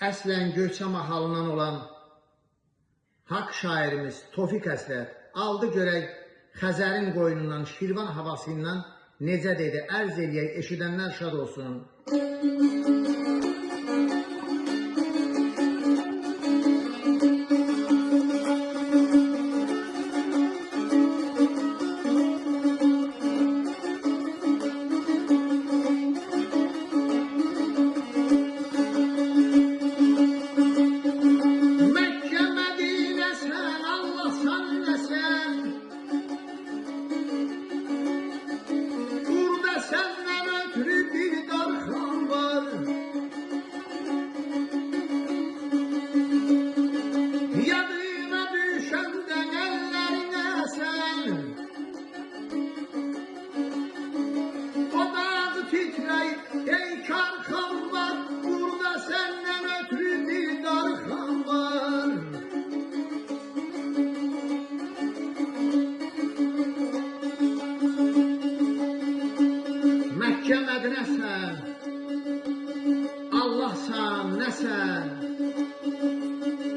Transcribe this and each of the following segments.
Əslən Göyçə mahalından olan haqq şairimiz Tofiq Əslər aldı görək Xəzərin qoynundan, Şirvan havası ilə necə dedi, ərz eləyək, eşidənlər şad olsun. Məkkə Mədinəsən, Allahsan, nəsən,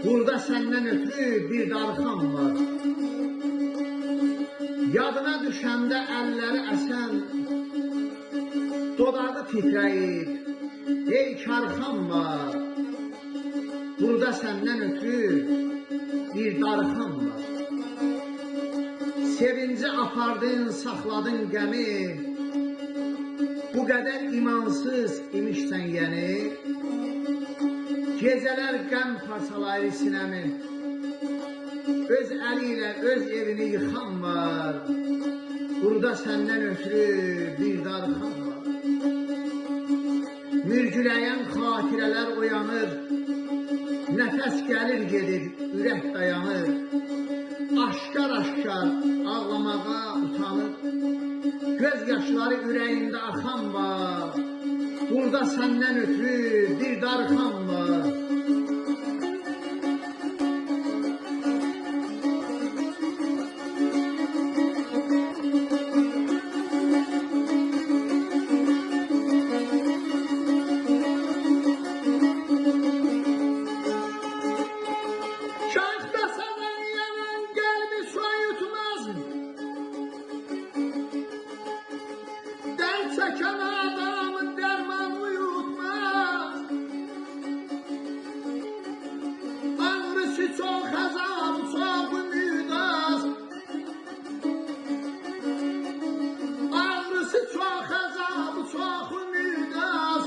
burada səndən ötürü bir darxan var. Yadına düşəndə əlləri əsən, dodağı titrəyib, ey karxan var. Burada səndən ötürü bir darxan var. Sevinci apardın, saxladın qəmi, bu qədər imansız imişsən yəni, gecələr qəm parçalayır sinəmi, öz əli ilə öz evini yıxan var, burada səndən ötürü bir darxan var. Mürgüləyən xatirələr oyanır, nəfəs gəlir gedir, ürək dayanır, aşkar-aşkar ağlamağa utanır, göz yaşları ürəyində axan var, burada səndən ötürü bir darxan var. Çəkən adamı dərman uyutmaz, ağrısı çox, əzabı çox müdaz, ağrısı çox, əzabı çox müdaz.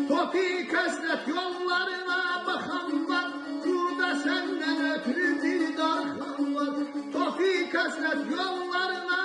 Tofiq Əslər yollarına baxan var, burada səndən ötürü bir darxan var. Tofiq Əslər yollarına